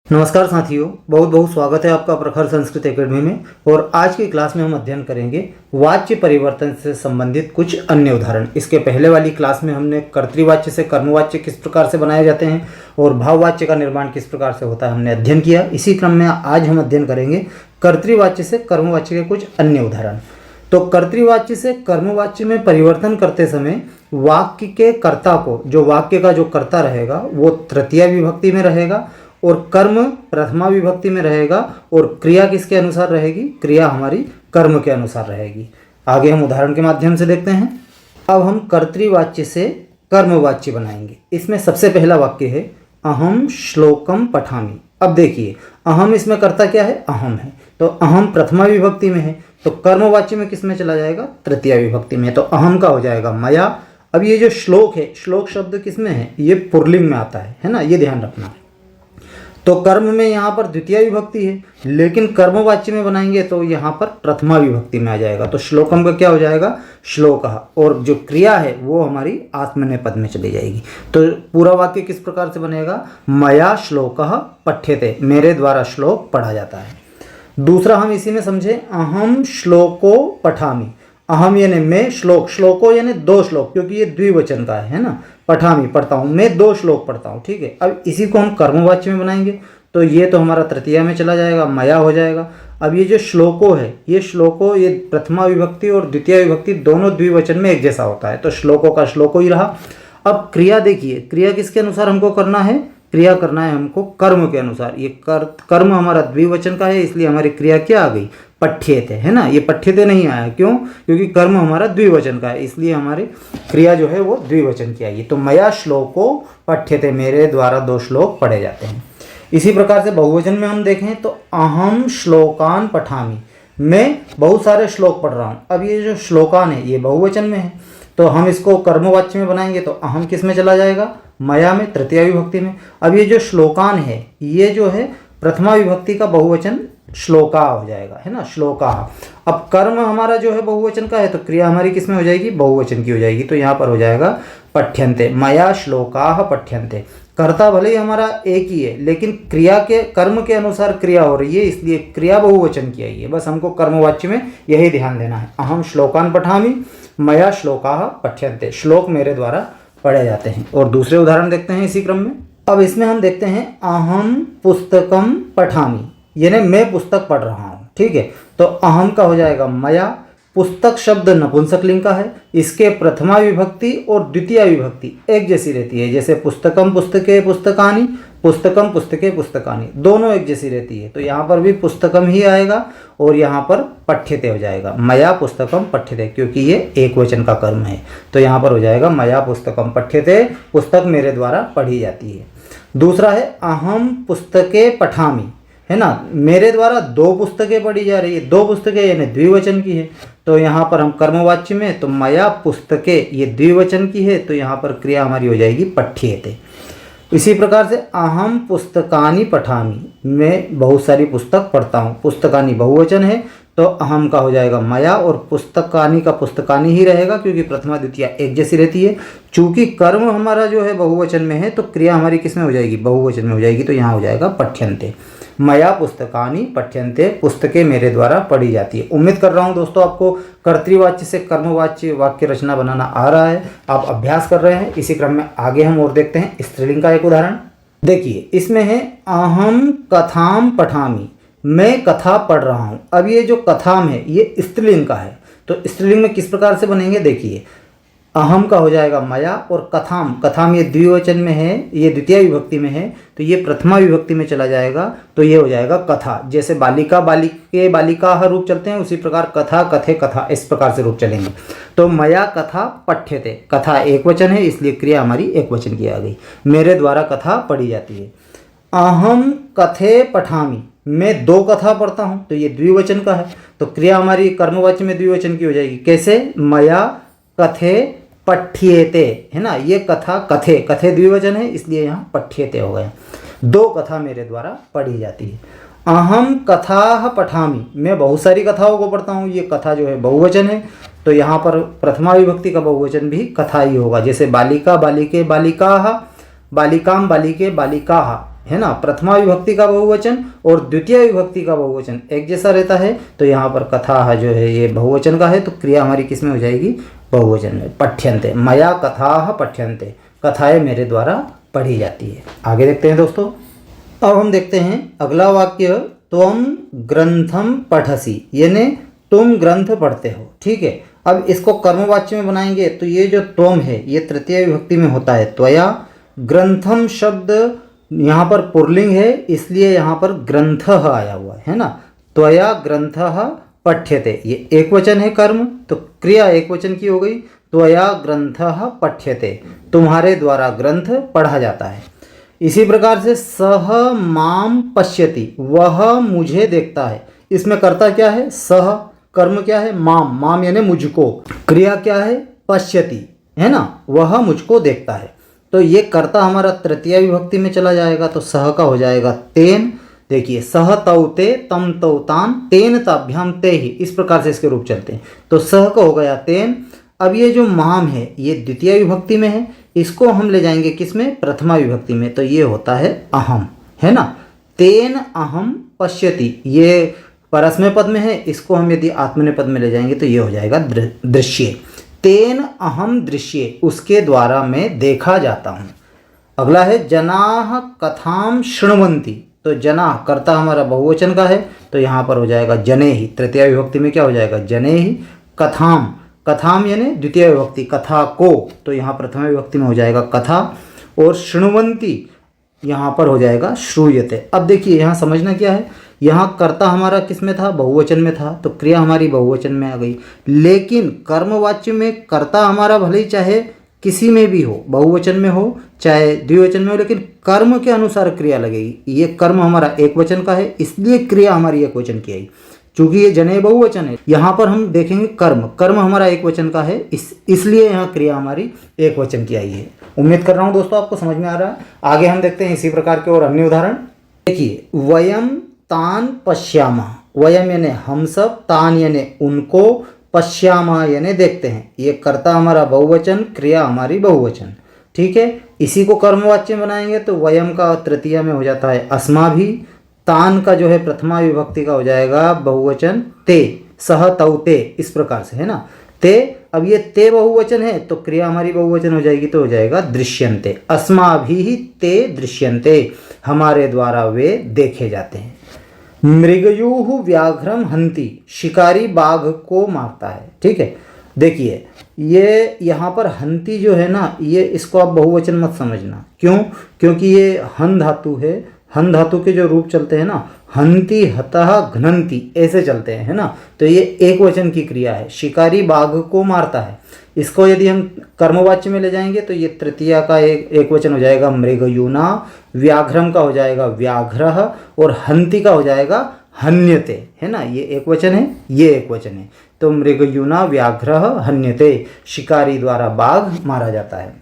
नमस्कार साथियों, बहुत बहुत स्वागत है आपका प्रखर संस्कृत एकेडमी में। और आज की क्लास में हम अध्ययन करेंगे वाच्य परिवर्तन से संबंधित कुछ अन्य उदाहरण। इसके पहले वाली क्लास में हमने कर्तृवाच्य से कर्मवाच्य किस प्रकार से बनाए जाते हैं और भाववाच्य का निर्माण किस प्रकार से होता है हमने अध्ययन किया। इसी क्रम में आज हम अध्ययन करेंगे कर्तृवाच्य से कर्मवाच्य के कुछ अन्य उदाहरण। तो कर्तृवाच्य से कर्मवाच्य में परिवर्तन करते समय वाक्य के कर्ता को, जो वाक्य का जो कर्ता रहेगा वो तृतीया विभक्ति में रहेगा और कर्म प्रथमा विभक्ति में रहेगा और क्रिया किसके अनुसार रहेगी? क्रिया हमारी कर्म के अनुसार रहेगी। आगे हम उदाहरण के माध्यम से देखते हैं। अब हम कर्तृवाच्य से कर्मवाच्य बनाएंगे। इसमें सबसे पहला वाक्य है अहम श्लोकम पठामि। अब देखिए, अहम इसमें कर्ता क्या है? अहम है। तो अहम प्रथमा विभक्ति में है, तो कर्मवाच्य में किस में चला जाएगा? तृतीया विभक्ति में। तो अहम का हो जाएगा मया। अब ये जो श्लोक है, श्लोक शब्द किस में है? ये पुल्लिंग में आता है ना, ये ध्यान रखना। तो कर्म में यहाँ पर द्वितीय विभक्ति है, लेकिन कर्मवाच्य में बनाएंगे तो यहाँ पर प्रथमा विभक्ति में आ जाएगा। तो श्लोकम का क्या हो जाएगा? श्लोकः। और जो क्रिया है वो हमारी आत्मनेपद में चली जाएगी। तो पूरा वाक्य किस प्रकार से बनेगा? मया श्लोकः पठ्यते, मेरे द्वारा श्लोक पढ़ा जाता है। दूसरा हम इसी में समझे, अहम श्लोको पठामि। अहम यानी मैं, श्लोक, श्लोको यानी दो श्लोक, क्योंकि ये द्विवचन का है ना। पठामि पढ़ता हूँ, मैं दो श्लोक पढ़ता हूँ। ठीक है, अब इसी को हम कर्मवाच्य में बनाएंगे तो ये तो हमारा तृतीया में चला जाएगा, मया हो जाएगा। अब ये जो श्लोको है, ये श्लोको, ये प्रथमा विभक्ति और द्वितीय विभक्ति दोनों द्विवचन में एक जैसा होता है, तो श्लोको का श्लोको ही रहा। अब क्रिया देखिए, क्रिया किसके अनुसार हमको करना है? क्रिया करना है हमको कर्म के अनुसार। ये कर्म हमारा द्विवचन का है, इसलिए हमारी क्रिया क्या आ गई? पठ्यते, है ना। ये पठ्यते नहीं आया, क्यों? क्योंकि कर्म हमारा द्विवचन का है, इसलिए हमारी क्रिया जो है वो द्विवचन की आएगी। तो मया श्लोको पठ्यते, मेरे द्वारा दो श्लोक पढ़े जाते हैं। इसी प्रकार से बहुवचन में हम देखें तो अहम श्लोकान पठामि, मैं बहुत सारे श्लोक पढ़ रहा हूँ। अब ये जो श्लोकान है ये बहुवचन में है, तो हम इसको कर्मवाच्य में बनाएंगे तो अहम किस में चला जाएगा? मया में, तृतीया विभक्ति में। अब ये जो श्लोकान है ये जो है प्रथमा विभक्ति का बहुवचन श्लोका हो जाएगा, है ना, श्लोका। अब कर्म हमारा जो है बहुवचन का है, तो क्रिया हमारी किस में हो जाएगी? बहुवचन की हो जाएगी। तो यहाँ पर हो जाएगा पठ्यन्ते, मया श्लोकाः पठ्यन्ते। कर्ता भले ही हमारा एक ही है, लेकिन क्रिया के, कर्म के अनुसार क्रिया हो रही है, इसलिए क्रिया बहुवचन की आई है। बस हमको कर्मवाच्य में यही ध्यान देना है। अहम श्लोकान पठामि, मया श्लोकाः पठ्यन्ते, श्लोक मेरे द्वारा पढ़े जाते हैं। और दूसरे उदाहरण देखते हैं इसी क्रम में। अब इसमें हम देखते हैं अहम पुस्तकम पठामि, यानी मैं पुस्तक पढ़ रहा हूँ। ठीक है, तो अहम का हो जाएगा मया। पुस्तक शब्द नपुंसकलिंग का है, इसके प्रथमा विभक्ति और द्वितीय विभक्ति एक जैसी रहती है। जैसे पुस्तकम पुस्तके पुस्तकानि, पुस्तकम पुस्तके पुस्तकानि, दोनों एक जैसी रहती है। तो यहाँ पर भी पुस्तकम ही आएगा और यहाँ पर पठ्यते हो जाएगा। मया पुस्तकम पठ्यते, क्योंकि ये एक वचन का कर्म है, तो यहाँ पर हो जाएगा मया पुस्तकम पठ्यते, पुस्तक मेरे द्वारा पढ़ी जाती है। दूसरा है अहम पुस्तके पठामि, है ना, मेरे द्वारा दो पुस्तकें पढ़ी जा रही है। दो पुस्तकें यानी द्विवचन की है, तो यहाँ पर हम कर्मवाच्य में, तो मया पुस्तके ये द्विवचन की है, तो यहाँ पर क्रिया हमारी हो जाएगी पठ्यते। इसी प्रकार से अहम पुस्तकानि पठामि, मैं बहुत सारी पुस्तक पढ़ता हूँ। पुस्तकानि बहुवचन है, तो अहम का हो जाएगा मया, और पुस्तकानि का पुस्तकानि ही रहेगा, क्योंकि प्रथमा द्वितीया एक जैसी रहती है। चूंकि कर्म हमारा जो है बहुवचन में है, तो क्रिया हमारी किस में हो जाएगी? बहुवचन में हो जाएगी, तो यहाँ हो जाएगा पठ्यन्ते। मया पुस्तकानि पठ्यन्ते, पुस्तकें मेरे द्वारा पढ़ी जाती है। उम्मीद कर रहा हूँ दोस्तों आपको कर्तृवाच्य से कर्मवाच्य वाक्य रचना बनाना आ रहा है, आप अभ्यास कर रहे हैं। इसी क्रम में आगे हम और देखते हैं स्त्रीलिंग का एक उदाहरण। देखिए, इसमें है अहम कथाम पठामि, मैं कथा पढ़ रहा हूँ। अब ये जो कथाम है ये स्त्रीलिंग का है, तो स्त्रीलिंग में किस प्रकार से बनेंगे? देखिए, अहम का हो जाएगा मया, और कथाम, कथाम ये द्विवचन में है, ये द्वितीय विभक्ति में है, तो ये प्रथमा विभक्ति में चला जाएगा, तो ये हो जाएगा कथा। जैसे बालिका बालिके बालिकाः रूप चलते हैं, उसी प्रकार कथा कथे कथा, इस प्रकार से रूप चलेंगे। तो मया कथा पठ्यते, कथा एक वचन है, इसलिए क्रिया हमारी एक वचन की आ गई, मेरे द्वारा कथा पढ़ी जाती है। अहम कथे पठामि, मैं दो कथा पढ़ता हूँ, तो ये द्विवचन का है, तो क्रिया हमारी कर्मवाच्य में द्विवचन की हो जाएगी। कैसे? मया कथे पठ्येते, है ना, ये कथा, कथे, कथे द्विवचन है, इसलिए यहाँ पठ्येते हो गया। दो कथा मेरे द्वारा पढ़ी जाती है। अहम कथाः पठामि, मैं बहुत सारी कथाओं को पढ़ता हूँ, ये कथा जो है बहुवचन है, तो यहाँ पर प्रथमा विभक्ति का बहुवचन भी कथा ही होगा। जैसे बालिका बालिके बालिकाः, बालिकाम बालिके बालिकाः, है ना, प्रथमा विभक्ति का बहुवचन और द्वितीय विभक्ति का बहुवचन एक जैसा रहता है। तो यहाँ पर कथाः जो है ये बहुवचन का है, तो क्रिया हमारी किस में हो जाएगी, बहुवचन में। पठ्यन्ते, मया कथाः पठ्यन्ते, कथाएं मेरे द्वारा पढ़ी जाती है। आगे देखते हैं दोस्तों। अब हम देखते हैं अगला वाक्य, त्वम ग्रंथम पठसि, यानी तुम ग्रंथ पढ़ते हो। ठीक है, अब इसको कर्मवाच्य में बनाएंगे तो ये जो त्वम है ये तृतीय विभक्ति में होता है, त्वया। ग्रंथम शब्द यहाँ पर पुल्लिंग है, इसलिए यहाँ पर ग्रंथः आया हुआ है ना। त्वया ग्रंथः पठ्यते, ये एक वचन है कर्म, तो क्रिया एक वचन की हो गई। त्वया ग्रंथः पठ्यते, तुम्हारे द्वारा ग्रंथ पढ़ा जाता है। इसी प्रकार से सह माम पश्यति, वह मुझे देखता है। इसमें कर्ता क्या है, सह, कर्म क्या है, माम, माम यानी मुझको, क्रिया क्या है, पश्यति, है ना, वह मुझको देखता है। तो ये कर्ता हमारा तृतीय विभक्ति में चला जाएगा, तो सह का हो जाएगा तेन। देखिए, सह तौ ते, तम तौ तान, तेन ताभ्याम ते ही, इस प्रकार से इसके रूप चलते हैं। तो सह का हो गया तेन। अब ये जो माम है ये द्वितीय विभक्ति में है, इसको हम ले जाएंगे किसमें, प्रथमा विभक्ति में, तो ये होता है अहम, है ना। तेन अहम पश्यति, ये परस्मै पद में है, इसको हम यदि आत्मनेपद में ले जाएंगे तो ये हो जाएगा दृश्य। तेन अहम दृश्ये, उसके द्वारा मैं देखा जाता हूँ। अगला है जनाः कथाम शृण्वन्ति, तो जना कर्ता हमारा बहुवचन का है, तो यहाँ पर हो जाएगा जने ही, तृतीय विभक्ति में क्या हो जाएगा, जने ही। कथाम, कथाम यानी द्वितीय विभक्ति, कथा को, तो यहाँ प्रथम विभक्ति में हो जाएगा कथा। और शृण्वन्ति यहाँ पर हो जाएगा श्रूयते। अब देखिए यहाँ समझना क्या है, यहाँ कर्ता हमारा किस में था, बहुवचन में था, तो क्रिया हमारी बहुवचन में आ गई। लेकिन कर्मवाच्य में कर्ता हमारा भले ही चाहे किसी में भी हो, बहुवचन में हो चाहे द्विवचन में हो, लेकिन कर्म के अनुसार क्रिया लगेगी। ये कर्म हमारा एक वचन का है, इसलिए क्रिया हमारी एक वचन की आई। चूंकि ये जने बहुवचन है, यहाँ पर हम देखेंगे कर्म, कर्म हमारा एक वचन का है, इसलिए यहाँ क्रिया हमारी एक वचन की आई है। उम्मीद कर रहा हूँ दोस्तों आपको समझ में आ रहा है। आगे हम देखते हैं इसी प्रकार के और अन्य उदाहरण। देखिए, वयम तान पश्यामा, वयम यानी हम सब, तान यानी उनको, पश्यामा यानी देखते हैं। ये कर्ता हमारा बहुवचन, क्रिया हमारी बहुवचन। ठीक है, इसी को कर्मवाच्य बनाएंगे तो वयम का तृतीया में हो जाता है अस्माभि, तान का जो है प्रथमा विभक्ति का हो जाएगा बहुवचन ते, सह तौ ते, इस प्रकार से, है ना, ते। अब ये ते बहुवचन है तो क्रिया हमारी बहुवचन हो जाएगी, तो हो जाएगा दृश्यन्ते। अस्माभिः ते दृश्यन्ते, हमारे द्वारा वे देखे जाते हैं। मृगयूः व्याघ्रम हन्ति, शिकारी बाघ को मारता है। ठीक है, देखिए ये यहाँ पर हन्ति जो है ना, ये इसको आप बहुवचन मत समझना। क्यों, क्योंकि ये हन धातु है, हन धातु के जो रूप चलते हैं ना, हन्ति हतः घ्नन्ति ऐसे चलते हैं, है ना, तो ये एक वचन की क्रिया है, शिकारी बाघ को मारता है। इसको यदि हम कर्मवाच्य में ले जाएंगे तो ये तृतीया का एक वचन हो जाएगा मृगयूना, व्याघ्रम का हो जाएगा व्याघ्रः, और हन्ति का हो जाएगा हन्यते, है ना, ये एक वचन है, ये एक वचन है। तो मृगयूना व्याघ्रः हन्यते, शिकारी द्वारा बाघ मारा जाता है।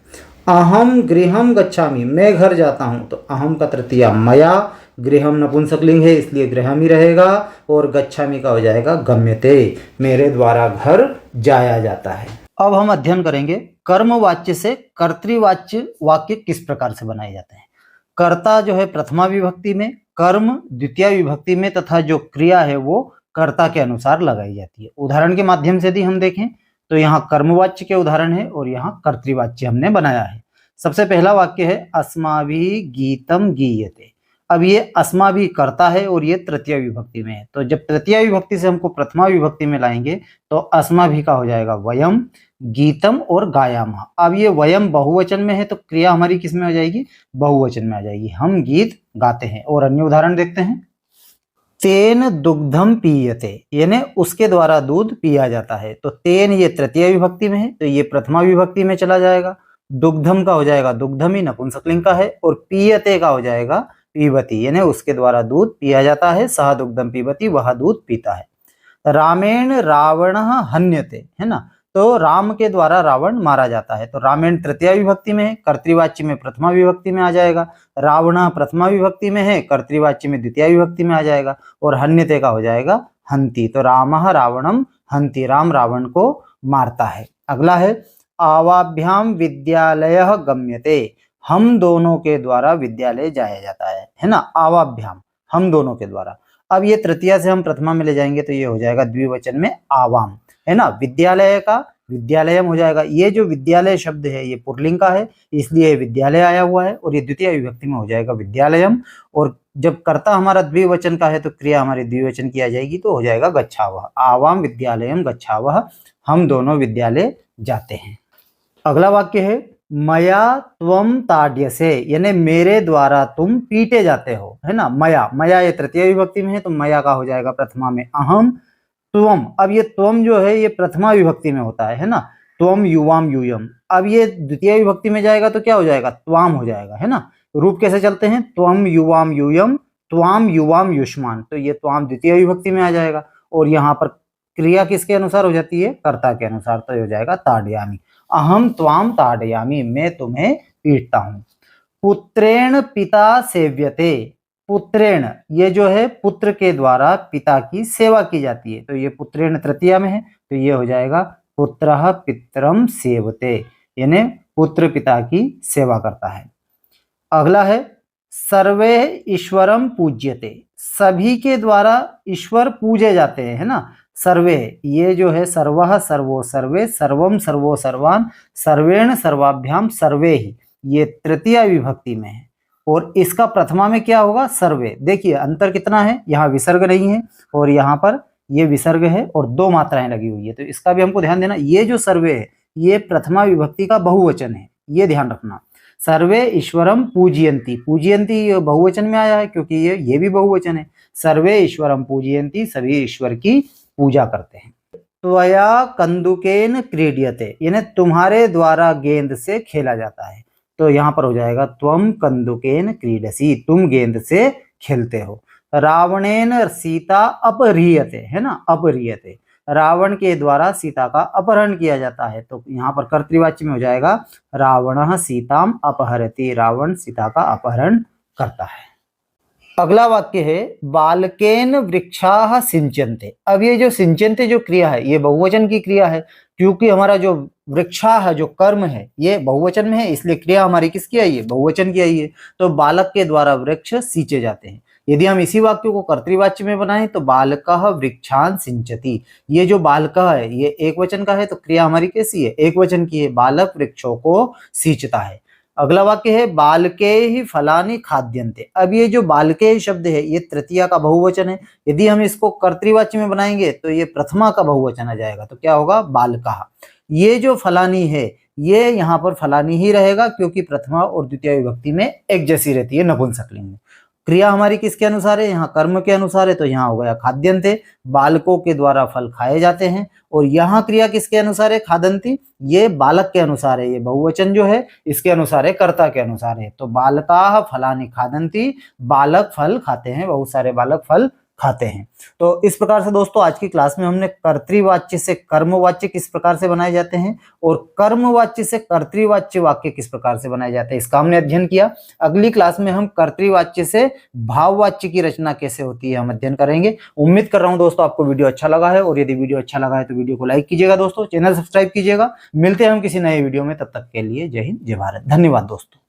अहम गृहम गच्छामि, मैं घर जाता हूँ, तो अहम का तृतीया मया, गृहम नपुंसकलिंग है इसलिए गृहम ही रहेगा, और गच्छामि का हो जाएगा गम्यते, मेरे द्वारा घर जाया जाता है। अब हम अध्ययन करेंगे कर्मवाच्य से कर्तृवाच्य वाक्य किस प्रकार से बनाए जाते हैं। कर्ता जो है प्रथमा विभक्ति में, कर्म द्वितीय विभक्ति में, तथा जो क्रिया है वो कर्ता के अनुसार लगाई जाती है। उदाहरण के माध्यम से यदि हम देखें तो यहाँ कर्मवाच्य के उदाहरण है और यहाँ कर्तृवाच्य हमने बनाया है। सबसे पहला वाक्य है अस्माभिः गीतम गीयते। अब ये अस्माभिः कर्ता है और ये तृतीय विभक्ति में है, तो जब तृतीय विभक्ति से हमको प्रथमा विभक्ति में लाएंगे तो अस्माभिः का हो जाएगा वयम, गीतम और गायामः। अब ये वयम बहुवचन में है तो क्रिया हमारी किस में हो जाएगी, बहुवचन में आ जाएगी, हम गीत गाते हैं। और अन्य उदाहरण देखते हैं। तेन दुग्धम पीयते, यानी उसके द्वारा दूध पिया जाता है, तो तेन ये तृतीय विभक्ति में है तो ये प्रथमा विभक्ति में चला जाएगा। दुग्धम का हो जाएगा दुग्धम ही नपुंसकलिंग का है, और पीयते का हो जाएगा पीबती, यानी उसके द्वारा दूध पिया जाता है। सह दुग्धम पीबती, वह दूध पीता है। रामेण रावणः हन्यते, है ना, तो राम के द्वारा रावण मारा जाता है, तो रामेण तृतीय विभक्ति में है, कर्तृवाच्य में प्रथमा विभक्ति में आ जाएगा। रावणः प्रथमा विभक्ति में है, कर्तृवाच्य में द्वितीय विभक्ति में आ जाएगा, और हन्यते का हो जाएगा हन्ति, तो रामः रावणम हन्ति, राम रावण को मारता है। अगला है आवाभ्याम विद्यालयः गम्यते, हम दोनों के द्वारा विद्यालय जाया जाता है है ना, आवाभ्याम, हम दोनों के द्वारा। अब ये तृतीया से हम प्रथमा में ले जाएंगे तो ये हो जाएगा द्विवचन में आवाम, है ना। विद्यालय का विद्यालयम हो जाएगा। ये जो विद्यालय शब्द है ये पुल्लिंग का है, इसलिए विद्यालय आया हुआ है और ये द्वितीय विभक्ति में हो जाएगा विद्यालयम। और जब कर्ता हमारा द्विवचन का है तो क्रिया हमारी द्विवचन की आ जाएगी तो हो जाएगा गच्छावः। आवाम विद्यालयम गच्छावः, हम दोनों विद्यालय जाते हैं। अगला वाक्य है मया त्वम ताड्यसे, यानी मेरे द्वारा तुम पीटे जाते हो, है ना। मया, मया ये तृतीय विभक्ति में है तो मया का हो जाएगा प्रथमा में अहम। त्वम, अब ये त्वम जो है ये प्रथमा विभक्ति में होता है ना। त्वम युवाम यूयम, अब ये द्वितीय विभक्ति में जाएगा तो क्या हो जाएगा, त्वाम हो जाएगा, है ना। रूप कैसे चलते हैं, त्वम युवाम यूयम, त्वाम युवाम युष्मान, तो ये त्वाम द्वितीय विभक्ति में आ जाएगा। और यहाँ पर क्रिया किसके अनुसार हो जाती है, कर्ता के अनुसार, तो हो जाएगा ताड़यामी। अहम त्वाम ताड़यामी, मैं तुम्हें पीटता हूं। पुत्रेण पिता सेव्यते, पुत्रेण ये जो है पुत्र के द्वारा पिता की सेवा की जाती है, तो ये पुत्रेण तृतीया में है तो ये हो जाएगा पुत्रः पितरम सेवते, यानी पुत्र पिता की सेवा करता है। अगला है सर्वे ईश्वरम पूज्यते, सभी के द्वारा ईश्वर पूजे जाते हैं, है ना। सर्वे ये जो है सर्वः सर्वो सर्वे सर्वम सर्वो सर्वान सर्वेण सर्वाभ्याम सर्वे ही, ये तृतीया विभक्ति में है और इसका प्रथमा में क्या होगा, सर्वे। देखिए अंतर कितना है, यहाँ विसर्ग नहीं है और यहाँ पर ये विसर्ग है और दो मात्राएं लगी हुई है, तो इसका भी हमको ध्यान देना। ये जो सर्वे है ये प्रथमा विभक्ति का बहुवचन है, ये ध्यान रखना। सर्वे ईश्वरम पूजयंती, पूजयंती बहुवचन में आया है क्योंकि ये भी बहुवचन है। सर्वे ईश्वरम पूजयंती, सभी ईश्वर की पूजा करते हैं। त्वया कंदुकेन क्रीड्यते, यानी तुम्हारे द्वारा गेंद से खेला जाता है, तो यहाँ पर हो जाएगा त्वम कंदुकेन क्रीडसी, तुम गेंद से खेलते हो। रावणेन सीता अपहृयते, है ना, अपहृयते, रावण के द्वारा सीता का अपहरण किया जाता है, तो यहाँ पर कर्तृवाच्य में हो जाएगा रावणः सीताम अपहरति, रावण सीता का अपहरण करता है। अगला वाक्य है बालकेन वृक्षाः सिंचन्ते। अब ये जो सिंचन्ते जो क्रिया है ये बहुवचन की क्रिया है, क्योंकि हमारा जो वृक्षा है जो कर्म है ये बहुवचन में है, इसलिए क्रिया हमारी किसकी आई है, बहुवचन की आई है। तो बालक के द्वारा वृक्ष सींचे जाते हैं। यदि हम इसी वाक्य को कर्तृवाच्य में बनाएं तो बालकः वृक्षान सिंचति, ये जो बालकः है ये एक वचन का है तो क्रिया हमारी कैसी है, एक वचन की है, बालक वृक्षों को सींचता है। अगला वाक्य है बालके ही फलानि खाद्यन्ते। अब ये जो बालके शब्द है ये तृतीया का बहुवचन है, यदि हम इसको कर्तृवाच्य में बनाएंगे तो ये प्रथमा का बहुवचन आ जाएगा, तो क्या होगा, बालका। ये जो फलानी है ये यहाँ पर फलानी ही रहेगा क्योंकि प्रथमा और द्वितीय विभक्ति में एक जैसी रहती है नपुंसकलिंग में। क्रिया हमारी किसके अनुसार है, यहाँ कर्म के अनुसार है, तो यहाँ हो गया खाद्यन्ते, बालकों के द्वारा फल खाए जाते हैं। और यहाँ क्रिया किसके अनुसार है, खादन्ति, ये बालक के अनुसार है, ये बहुवचन जो है इसके अनुसार है, कर्ता के अनुसार है। तो बालकाः फलानि खादन्ति, बालक फल खाते हैं, बहुत सारे बालक फल खाते हैं। तो इस प्रकार से दोस्तों आज की क्लास में हमने कर्तृवाच्य से कर्मवाच्य किस प्रकार से बनाए जाते हैं और कर्मवाच्य से कर्तृवाच्य वाक्य किस प्रकार से बनाए जाते हैं इसका हमने अध्ययन किया। अगली क्लास में हम कर्तृवाच्य से भाववाच्य की रचना कैसे होती है हम अध्ययन करेंगे। उम्मीद कर रहा हूं दोस्तों आपको वीडियो अच्छा लगा है, और यदि वीडियो अच्छा लगा है तो वीडियो को लाइक कीजिएगा दोस्तों, चैनल सब्सक्राइब कीजिएगा। मिलते हैं हम किसी नए वीडियो में, तब तक के लिए जय हिंद जय भारत, धन्यवाद दोस्तों।